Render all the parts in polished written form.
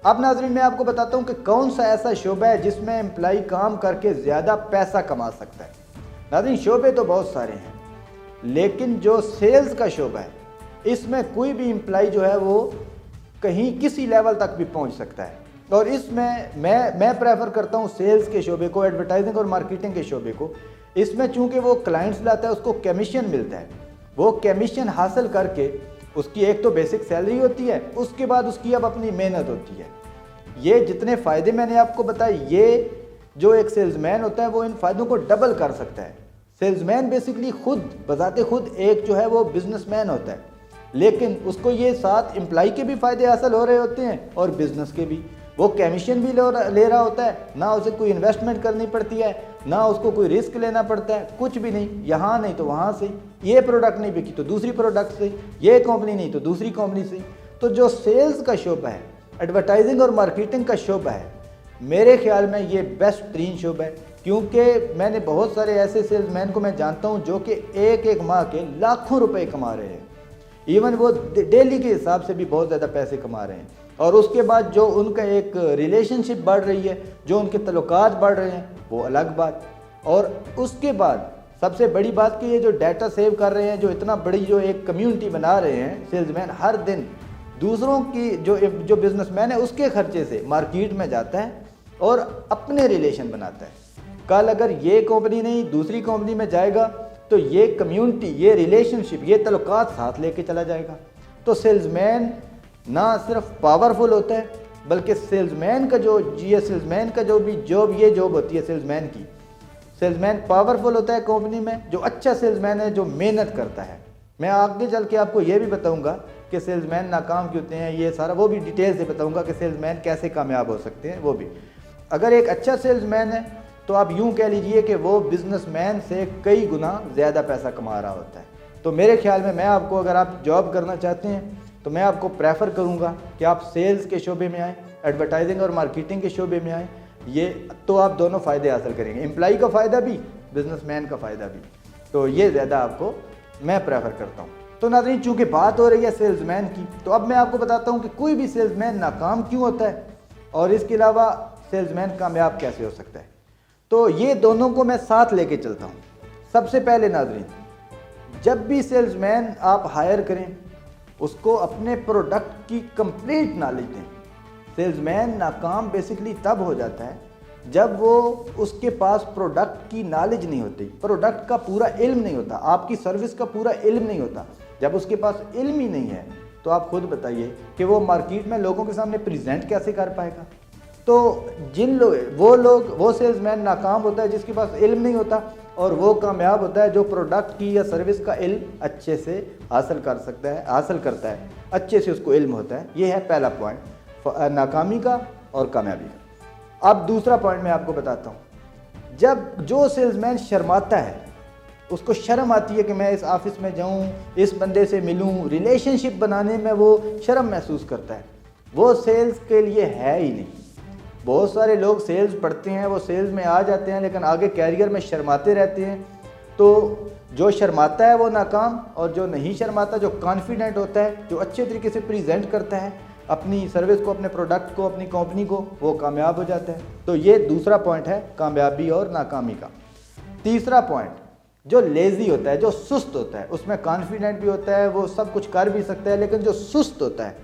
اب ناظرین میں آپ کو بتاتا ہوں کہ کون سا ایسا شعبہ ہے جس میں امپلائی کام کر کے زیادہ پیسہ کما سکتا ہے۔ ناظرین شعبے تو بہت سارے ہیں، لیکن جو سیلز کا شعبہ ہے اس میں کوئی بھی امپلائی جو ہے وہ کہیں کسی لیول تک بھی پہنچ سکتا ہے، اور اس میں پریفر کرتا ہوں سیلز کے شعبے کو، ایڈورٹائزنگ اور مارکیٹنگ کے شعبے کو۔ اس میں چونکہ وہ کلائنٹس لاتا ہے، اس کو کمیشن ملتا ہے، وہ کمیشن حاصل کر کے اس کی ایک تو بیسک سیلری ہوتی ہے، اس کے بعد اس کی اب اپنی محنت ہوتی ہے۔ یہ جتنے فائدے میں نے آپ کو بتائے، یہ جو ایک سیلز مین ہوتا ہے وہ ان فائدوں کو ڈبل کر سکتا ہے۔ سیلز مین بیسکلی خود بذات خود ایک جو ہے وہ بزنس مین ہوتا ہے، لیکن اس کو یہ ساتھ امپلائی کے بھی فائدے حاصل ہو رہے ہوتے ہیں اور بزنس کے بھی۔ وہ کمیشن بھی لے رہا ہوتا ہے، نہ اسے کوئی انویسٹمنٹ کرنی پڑتی ہے، نہ اس کو کوئی رسک لینا پڑتا ہے، کچھ بھی نہیں، یہاں نہیں تو وہاں سے، یہ پروڈکٹ نہیں بکی تو دوسری پروڈکٹ سے، یہ کمپنی نہیں تو دوسری کمپنی سے۔ تو جو سیلز کا شعبہ ہے، ایڈورٹائزنگ اور مارکیٹنگ کا شعبہ ہے، میرے خیال میں یہ بیسٹ ترین شعبہ ہے، کیونکہ میں نے بہت سارے ایسے سیلز مین کو میں جانتا ہوں جو کہ ایک ماہ کے لاکھوں روپے کما رہے ہیں، ایون وہ ڈیلی کے حساب سے بھی بہت زیادہ پیسے کما رہے ہیں، اور اس کے بعد جو ان کا ایک ریلیشن شپ بڑھ رہی ہے، جو ان کے تعلقات بڑھ رہے ہیں، وہ الگ بات۔ اور اس کے بعد سب سے بڑی بات کہ یہ جو ڈیٹا سیو کر رہے ہیں، جو اتنا بڑی جو ایک کمیونٹی بنا رہے ہیں سیلز مین، ہر دن دوسروں کی جو بزنس مین ہے اس کے خرچے سے مارکیٹ میں جاتا ہے اور اپنے ریلیشن بناتا ہے۔ کل اگر یہ کمپنی نہیں دوسری کمپنی میں جائے گا تو یہ کمیونٹی، یہ ریلیشن شپ، یہ تعلقات ساتھ لے کے چلا جائے گا۔ تو سیلز مین نہ صرف پاورفل ہوتا ہے، بلکہ سیلز مین کا جو بھی جاب ہوتی ہے سیلز مین کی، سیلز مین پاورفل ہوتا ہے کمپنی میں۔ جو اچھا سیلز مین ہے جو محنت کرتا ہے، میں آگے چل کے آپ کو یہ بھی بتاؤں گا کہ سیلز مین ناکام کیوں ہوتے ہیں، یہ سارا وہ بھی ڈیٹیل سے بتاؤں گا کہ سیلز مین کیسے کامیاب ہو سکتے ہیں۔ وہ بھی اگر ایک اچھا سیلز مین ہے تو آپ یوں کہہ لیجئے کہ وہ بزنس مین سے کئی گنا زیادہ پیسہ کما رہا ہوتا ہے۔ تو میرے خیال میں آپ کو، اگر آپ جاب کرنا چاہتے ہیں تو میں آپ کو پریفر کروں گا کہ آپ سیلز کے شعبے میں آئیں، ایڈورٹائزنگ اور مارکیٹنگ کے شعبے میں آئیں، یہ تو آپ دونوں فائدے حاصل کریں گے، امپلائی کا فائدہ بھی، بزنس مین کا فائدہ بھی۔ تو یہ زیادہ آپ کو میں پریفر کرتا ہوں۔ تو ناظرین چونکہ بات ہو رہی ہے سیلز مین کی، تو اب میں آپ کو بتاتا ہوں کہ کوئی بھی سیلز مین ناکام کیوں ہوتا ہے، اور اس کے علاوہ سیلز مین کامیاب کیسے ہو سکتا ہے۔ تو یہ دونوں کو میں ساتھ لے کے چلتا ہوں۔ سب سے پہلے ناظرین، جب بھی سیلز مین آپ ہائر کریں اس کو اپنے پروڈکٹ کی کمپلیٹ نالج دیں۔ سیلز مین ناکام بیسکلی تب ہو جاتا ہے جب وہ اس کے پاس پروڈکٹ کی نالج نہیں ہوتی، پروڈکٹ کا پورا علم نہیں ہوتا، آپ کی سروس کا پورا علم نہیں ہوتا۔ جب اس کے پاس علم ہی نہیں ہے تو آپ خود بتائیے کہ وہ مارکیٹ میں لوگوں کے سامنے پریزنٹ کیسے کر پائے گا۔ تو وہ سیلز مین ناکام ہوتا ہے جس کے پاس علم نہیں ہوتا، اور وہ کامیاب ہوتا ہے جو پروڈکٹ کی یا سروس کا علم اچھے سے حاصل کرتا ہے، اچھے سے اس کو علم ہوتا ہے۔ یہ ہے پہلا پوائنٹ ناکامی کا اور کامیابی کا۔ اب دوسرا پوائنٹ میں آپ کو بتاتا ہوں، جب جو سیلز مین شرماتا ہے، اس کو شرم آتی ہے کہ میں اس آفس میں جاؤں، اس بندے سے ملوں، ریلیشن شپ بنانے میں وہ شرم محسوس کرتا ہے، وہ سیلز کے لیے ہے ہی نہیں۔ بہت سارے لوگ سیلز پڑھتے ہیں، وہ سیلز میں آ جاتے ہیں لیکن آگے کیریئر میں شرماتے رہتے ہیں۔ تو جو شرماتا ہے وہ ناکام، اور جو نہیں شرماتا، جو کانفیڈنٹ ہوتا ہے، جو اچھے طریقے سے پریزنٹ کرتا ہے اپنی سروس کو، اپنے پروڈکٹ کو، اپنی کمپنی کو، وہ کامیاب ہو جاتا ہے۔ تو یہ دوسرا پوائنٹ ہے کامیابی اور ناکامی کا۔ تیسرا پوائنٹ، جو لیزی ہوتا ہے، جو سست ہوتا ہے، اس میں کانفیڈنٹ بھی ہوتا ہے، وہ سب کچھ کر بھی سکتا ہے، لیکن جو سست ہوتا ہے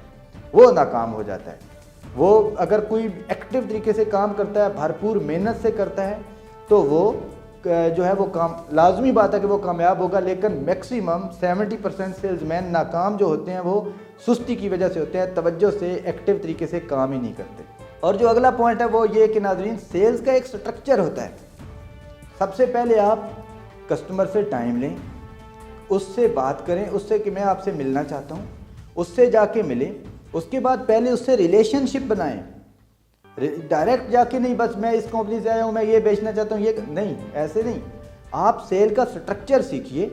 وہ ناکام ہو جاتا ہے۔ وہ اگر کوئی ایکٹیو طریقے سے کام کرتا ہے، بھرپور محنت سے کرتا ہے، تو وہ جو ہے وہ کام، لازمی بات ہے کہ وہ کامیاب ہوگا، لیکن میکسیمم 70% سیلز مین ناکام جو ہوتے ہیں وہ سستی کی وجہ سے ہوتے ہیں، توجہ سے ایکٹیو طریقے سے کام ہی نہیں کرتے۔ اور جو اگلا پوائنٹ ہے وہ یہ کہ ناظرین، سیلز کا ایک سٹرکچر ہوتا ہے۔ سب سے پہلے آپ کسٹمر سے ٹائم لیں، اس سے بات کریں، اس سے کہ میں آپ سے ملنا چاہتا ہوں، اس سے جا کے ملیں، اس کے بعد پہلے اس سے ریلیشن شپ بنائیں۔ ڈائریکٹ جا کے نہیں بس میں اس کمپنی سے آیا ہوں، میں یہ بیچنا چاہتا ہوں، یہ نہیں، ایسے نہیں۔ آپ سیل کا سٹرکچر سیکھیے،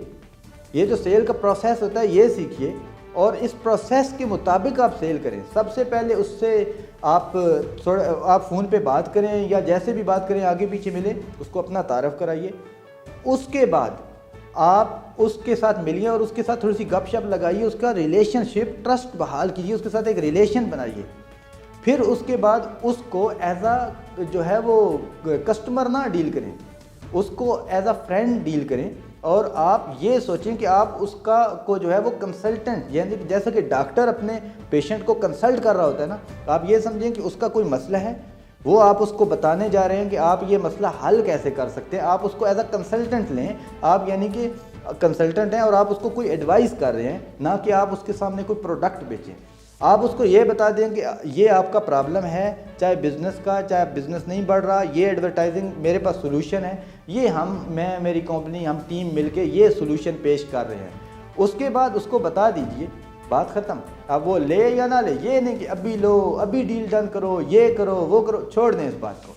یہ جو سیل کا پروسیس ہوتا ہے یہ سیکھیے، اور اس پروسیس کے مطابق آپ سیل کریں۔ سب سے پہلے اس سے آپ فون پہ بات کریں یا جیسے بھی بات کریں، آگے پیچھے ملیں، اس کو اپنا تعارف کرائیے۔ اس کے بعد آپ اس کے ساتھ ملیے اور اس کے ساتھ تھوڑی سی گپ شپ لگائیے، اس کا ریلیشن شپ، ٹرسٹ بحال کیجیے، اس کے ساتھ ایک ریلیشن بنائیے۔ پھر اس کے بعد اس کو ایز اے جو ہے وہ کسٹمر نہ ڈیل کریں، اس کو ایز اے فرینڈ ڈیل کریں، اور آپ یہ سوچیں کہ آپ اس کو جو ہے وہ کنسلٹنٹ، یعنی جیسا کہ ڈاکٹر اپنے پیشنٹ کو کنسلٹ کر رہا ہوتا ہے نا، آپ یہ سمجھیں کہ اس کا کوئی مسئلہ ہے، وہ آپ اس کو بتانے جا رہے ہیں کہ آپ یہ مسئلہ حل کیسے کر سکتے ہیں، آپ اس کو ایز اے کنسلٹنٹ لیں، آپ یعنی کہ کنسلٹنٹ ہیں اور آپ اس کو کوئی ایڈوائز کر رہے ہیں، نہ کہ آپ اس کے سامنے کوئی پروڈکٹ بیچیں۔ آپ اس کو یہ بتا دیں کہ یہ آپ کا پرابلم ہے، چاہے بزنس کا، چاہے بزنس نہیں بڑھ رہا، یہ ایڈورٹائزنگ میرے پاس سولوشن ہے، یہ میں میری کمپنی ہم ٹیم مل کے یہ سولوشن پیش کر رہے ہیں۔ اس کے بعد اس کو بتا دیجئے، بات ختم۔ اب وہ لے یا نہ لے، یہ نہیں کہ ابھی لو، ابھی ڈیل ڈن کرو، یہ کرو وہ کرو، چھوڑ دیں اس بات کو۔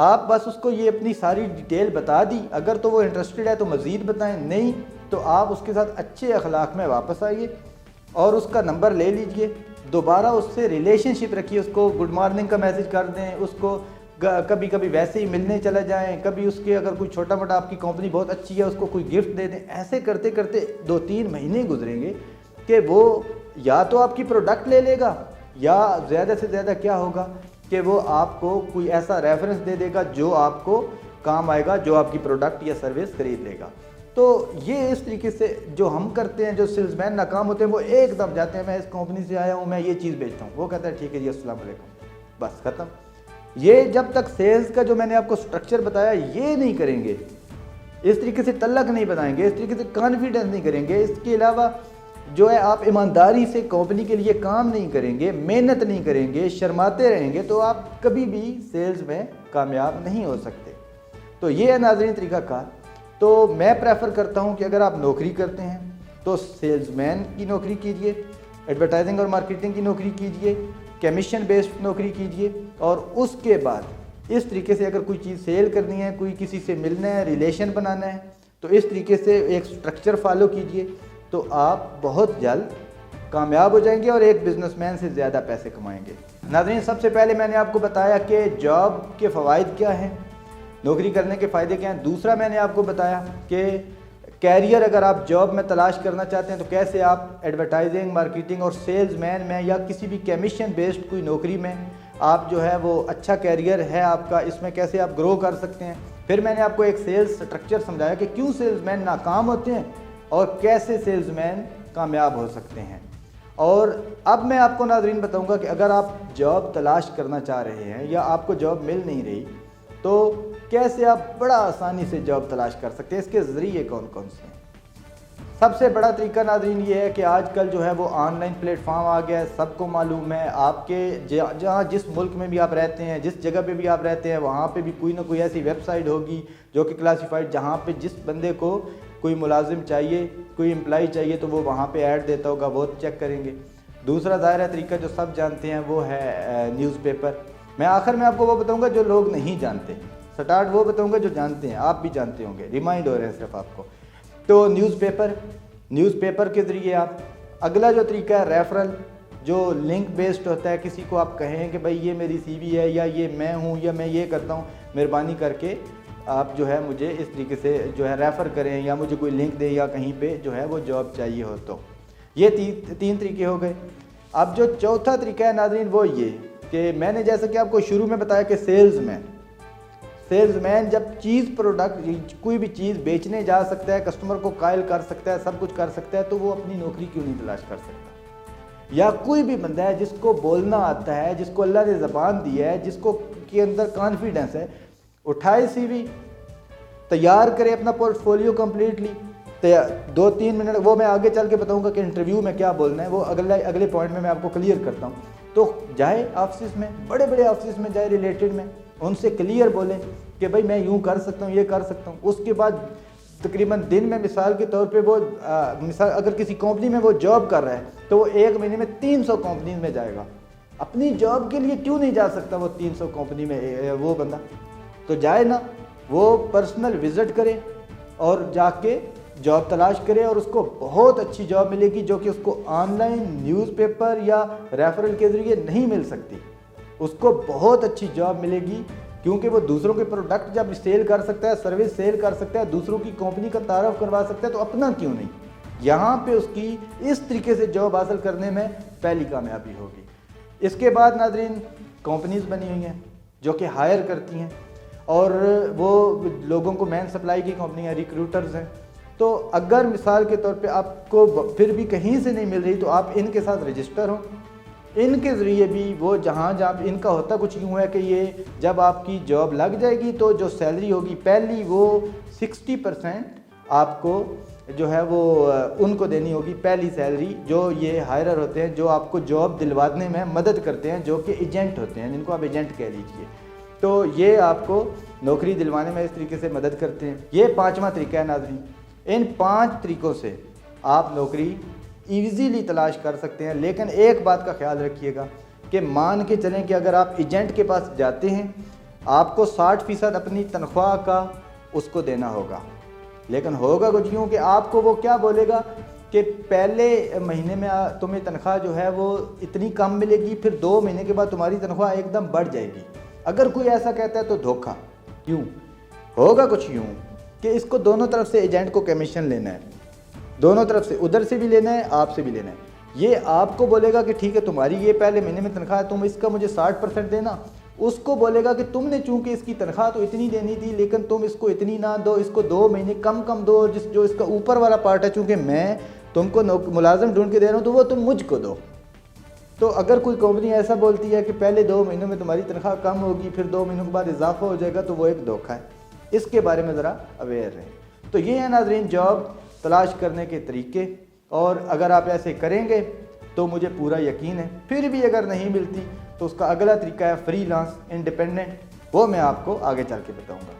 آپ بس اس کو یہ اپنی ساری ڈیٹیل بتا دی، اگر تو وہ انٹرسٹڈ ہے تو مزید بتائیں، نہیں تو آپ اس کے ساتھ اچھے اخلاق میں واپس آئیے اور اس کا نمبر لے لیجئے، دوبارہ اس سے ریلیشن شپ رکھیے، اس کو گڈ مارننگ کا میسج کر دیں، اس کو کبھی کبھی ویسے ہی ملنے چلے جائیں، کبھی اس کے اگر کوئی چھوٹا موٹا آپ کی کمپنی بہت اچھی ہے اس کو کوئی گفٹ دے دیں۔ ایسے کرتے کرتے 2-3 مہینے گزریں گے کہ وہ یا تو آپ کی پروڈکٹ لے لے گا، یا زیادہ سے زیادہ کیا ہوگا کہ وہ آپ کو کوئی ایسا ریفرنس دے دے گا جو آپ کو کام آئے گا، جو آپ کی پروڈکٹ یا سروس خرید لے گا۔ تو یہ اس طریقے سے جو ہم کرتے ہیں، جو سیلز مین ناکام ہوتے ہیں، وہ ایک دم جاتے ہیں میں اس کمپنی سے آیا ہوں، میں یہ چیز بیچتا ہوں، وہ کہتا ہے ٹھیک ہے جی السلام علیکم، بس ختم۔ یہ جب تک سیلز کا جو میں نے آپ کو سٹرکچر بتایا یہ نہیں کریں گے، اس طریقے سے تلق نہیں بنائیں گے، اس طریقے سے کانفیڈنس نہیں کریں گے، اس کے علاوہ جو ہے آپ ایمانداری سے کمپنی کے لیے کام نہیں کریں گے، محنت نہیں کریں گے، شرماتے رہیں گے، تو آپ کبھی بھی سیلز میں کامیاب نہیں ہو سکتے۔ تو یہ ہے ناظرین طریقہ کار۔ تو میں پریفر کرتا ہوں کہ اگر آپ نوکری کرتے ہیں تو سیلز مین کی نوکری کیجئے، ایڈورٹائزنگ اور مارکیٹنگ کی نوکری کیجئے، کمیشن بیسڈ نوکری کیجئے، اور اس کے بعد اس طریقے سے اگر کوئی چیز سیل کرنی ہے، کوئی کسی سے ملنا ہے، ریلیشن بنانا ہے، تو اس طریقے سے ایک سٹرکچر فالو کیجئے، تو آپ بہت جلد کامیاب ہو جائیں گے اور ایک بزنس مین سے زیادہ پیسے کمائیں گے۔ ناظرین، سب سے پہلے میں نے آپ کو بتایا کہ جاب کے فوائد کیا ہیں، نوکری کرنے کے فائدے کیا ہیں۔ دوسرا میں نے آپ کو بتایا کہ کیریئر اگر آپ جاب میں تلاش کرنا چاہتے ہیں تو کیسے آپ ایڈورٹائزنگ، مارکیٹنگ اور سیلز مین میں یا کسی بھی کمیشن بیسڈ کوئی نوکری میں آپ جو ہے وہ اچھا کیریئر ہے آپ کا، اس میں کیسے آپ گرو کر سکتے ہیں۔ پھر میں نے آپ کو ایک سیلز سٹرکچر سمجھایا کہ کیوں سیلز مین ناکام ہوتے ہیں اور کیسے سیلز مین کامیاب ہو سکتے ہیں۔ اور اب میں آپ کو ناظرین بتاؤں گا کہ اگر آپ جاب تلاش کرنا چاہ رہے ہیں یا آپ کو جاب مل نہیں رہی تو کیسے آپ بڑا آسانی سے جاب تلاش کر سکتے ہیں، اس کے ذریعے کون کون سے ہیں۔ سب سے بڑا طریقہ ناظرین یہ ہے کہ آج کل جو ہے وہ آن لائن پلیٹ فارم آ گیا ہے، سب کو معلوم ہے، آپ کے جہاں جس ملک میں بھی آپ رہتے ہیں، جس جگہ پہ بھی آپ رہتے ہیں، وہاں پہ بھی کوئی نہ کوئی ایسی ویب سائٹ ہوگی جو کہ کلاسیفائڈ، جہاں پہ جس بندے کو کوئی ملازم چاہیے، کوئی امپلائی چاہیے تو وہ وہاں پہ ایڈ دیتا ہوگا، وہ چیک کریں گے۔ دوسرا ظاہر طریقہ جو سب جانتے ہیں وہ ہے نیوز پیپر۔ میں آخر میں آپ کو وہ بتاؤں گا جو لوگ نہیں جانتے، سٹارٹ وہ بتاؤں گا جو جانتے ہیں، آپ بھی جانتے ہوں گے، ریمائنڈ ہو رہے ہیں صرف آپ کو۔ تو نیوز پیپر کے ذریعے آپ، اگلا جو طریقہ ہے ریفرل، جو لنک بیسڈ ہوتا ہے، کسی کو آپ کہیں کہ بھائی یہ میری سی وی ہے، یا یہ میں ہوں، یا میں یہ کرتا ہوں، مہربانی کر کے آپ جو ہے مجھے اس طریقے سے جو ہے ریفر کریں، یا مجھے کوئی لنک دیں، یا کہیں پہ جو ہے وہ جاب چاہیے ہو تو۔ یہ 3 طریقے ہو گئے۔ اب جو چوتھا طریقہ ہے ناظرین وہ یہ کہ میں نے جیسا کہ آپ کو شروع میں بتایا کہ سیلز مین جب پروڈکٹ کوئی بھی چیز بیچنے جا سکتا ہے، کسٹمر کو قائل کر سکتا ہے، سب کچھ کر سکتا ہے، تو وہ اپنی نوکری کیوں نہیں تلاش کر سکتا؟ یا کوئی بھی بندہ ہے جس کو بولنا آتا ہے، جس کو اللہ نے زبان دی ہے، جس کو کے اندر کانفیڈنس ہے، اٹھائے سی وی، تیار کرے اپنا پورٹ فولیو کمپلیٹلی، 2-3 منٹ، وہ میں آگے چل کے بتاؤں گا کہ انٹرویو میں کیا بولنا ہے، وہ اگلے پوائنٹ میں آپ کو کلیئر کرتا ہوں۔ تو جائے آفسز میں، بڑے بڑے آفسز میں جائے ریلیٹڈ میں، ان سے کلیئر بولیں کہ بھائی میں یوں کر سکتا ہوں، یہ کر سکتا ہوں۔ اس کے بعد تقریباً دن میں مثال کے طور پہ وہ اگر کسی کمپنی میں وہ جاب کر رہا ہے تو وہ 1 مہینے میں 300 کمپنیز میں جائے گا۔ اپنی جاب کے لیے کیوں نہیں جا سکتا وہ 300 کمپنی میں وہ بندہ؟ تو جائے نا، وہ پرسنل وزٹ کرے اور جا کے جاب تلاش کرے، اور اس کو بہت اچھی جاب ملے گی جو کہ اس کو آن لائن نیوز پیپر یا ریفرل کے ذریعے نہیں مل سکتی۔ اس کو بہت اچھی جاب ملے گی کیونکہ وہ دوسروں کے پروڈکٹ جب سیل کر سکتا ہے، سروس سیل کر سکتا ہے، دوسروں کی کمپنی کا تعارف کروا سکتا ہے، تو اپنا کیوں نہیں؟ یہاں پہ اس کی اس طریقے سے جاب حاصل کرنے میں پہلی کامیابی ہوگی۔ اس کے بعد ناظرین کمپنیز بنی ہوئی ہیں جو کہ ہائر کرتی ہیں، اور وہ لوگوں کو مین سپلائی کی کمپنیاں، ریکروٹرز ہیں. تو اگر مثال کے طور پہ آپ کو پھر بھی کہیں سے نہیں مل رہی تو آپ ان کے ساتھ رجسٹر ہوں. ان کے ذریعے بھی وہ جہاں ان کا ہوتا کچھ یوں ہے کہ یہ جب آپ کی جاب لگ جائے گی تو جو سیلری ہوگی پہلی وہ 60% آپ کو جو ہے وہ ان کو دینی ہوگی پہلی سیلری، جو یہ ہائرر ہوتے ہیں جو آپ کو جاب دلوانے میں مدد کرتے ہیں، جو کہ ایجنٹ ہوتے ہیں، جن کو آپ ایجنٹ کہہ لیجئے. تو یہ آپ کو نوکری دلوانے میں اس طریقے سے مدد کرتے ہیں. یہ 5واں طریقہ ہے ناظرین. ان 5 طریقوں سے آپ نوکری ایزیلی تلاش کر سکتے ہیں. لیکن ایک بات کا خیال رکھیے گا کہ مان کے چلیں کہ اگر آپ ایجنٹ کے پاس جاتے ہیں آپ کو 60% اپنی تنخواہ کا اس کو دینا ہوگا. لیکن ہوگا کچھ یوں کہ آپ کو وہ کیا بولے گا کہ پہلے مہینے میں تمہیں تنخواہ جو ہے وہ اتنی کم ملے گی، پھر 2 مہینے کے بعد تمہاری تنخواہ ایک دم بڑھ جائے گی. اگر کوئی ایسا کہتا ہے تو دھوکہ. کیوں؟ ہوگا کچھ یوں کہ اس کو دونوں طرف سے ایجنٹ کو کمیشن لینا ہے، دونوں طرف سے، ادھر سے بھی لینا ہے، آپ سے بھی لینا ہے. یہ آپ کو بولے گا کہ ٹھیک ہے تمہاری یہ پہلے مہینے میں تنخواہ ہے، تم اس کا مجھے 60% دینا. اس کو بولے گا کہ تم نے چونکہ اس کی تنخواہ تو اتنی دینی تھی لیکن تم اس کو اتنی نہ دو، اس کو 2 مہینے کم دو، اور جو اس کا اوپر والا پارٹ ہے چونکہ میں تم کو ملازم ڈھونڈ کے دے رہا ہوں تو وہ تم مجھ کو دو. تو اگر کوئی کمپنی ایسا بولتی ہے کہ پہلے 2 مہینوں میں تمہاری تنخواہ کم ہوگی پھر 2 مہینوں کے بعد اضافہ ہو جائے گا تو وہ ایک دھوکہ ہے. اس کے بارے میں ذرا اویئر رہیں. تو یہ ہے ناظرین جاب تلاش کرنے کے طریقے، اور اگر آپ ایسے کریں گے تو مجھے پورا یقین ہے پھر بھی اگر نہیں ملتی تو اس کا اگلا طریقہ ہے فری لانس، انڈیپینڈنٹ. وہ میں آپ کو آگے چل کے بتاؤں گا.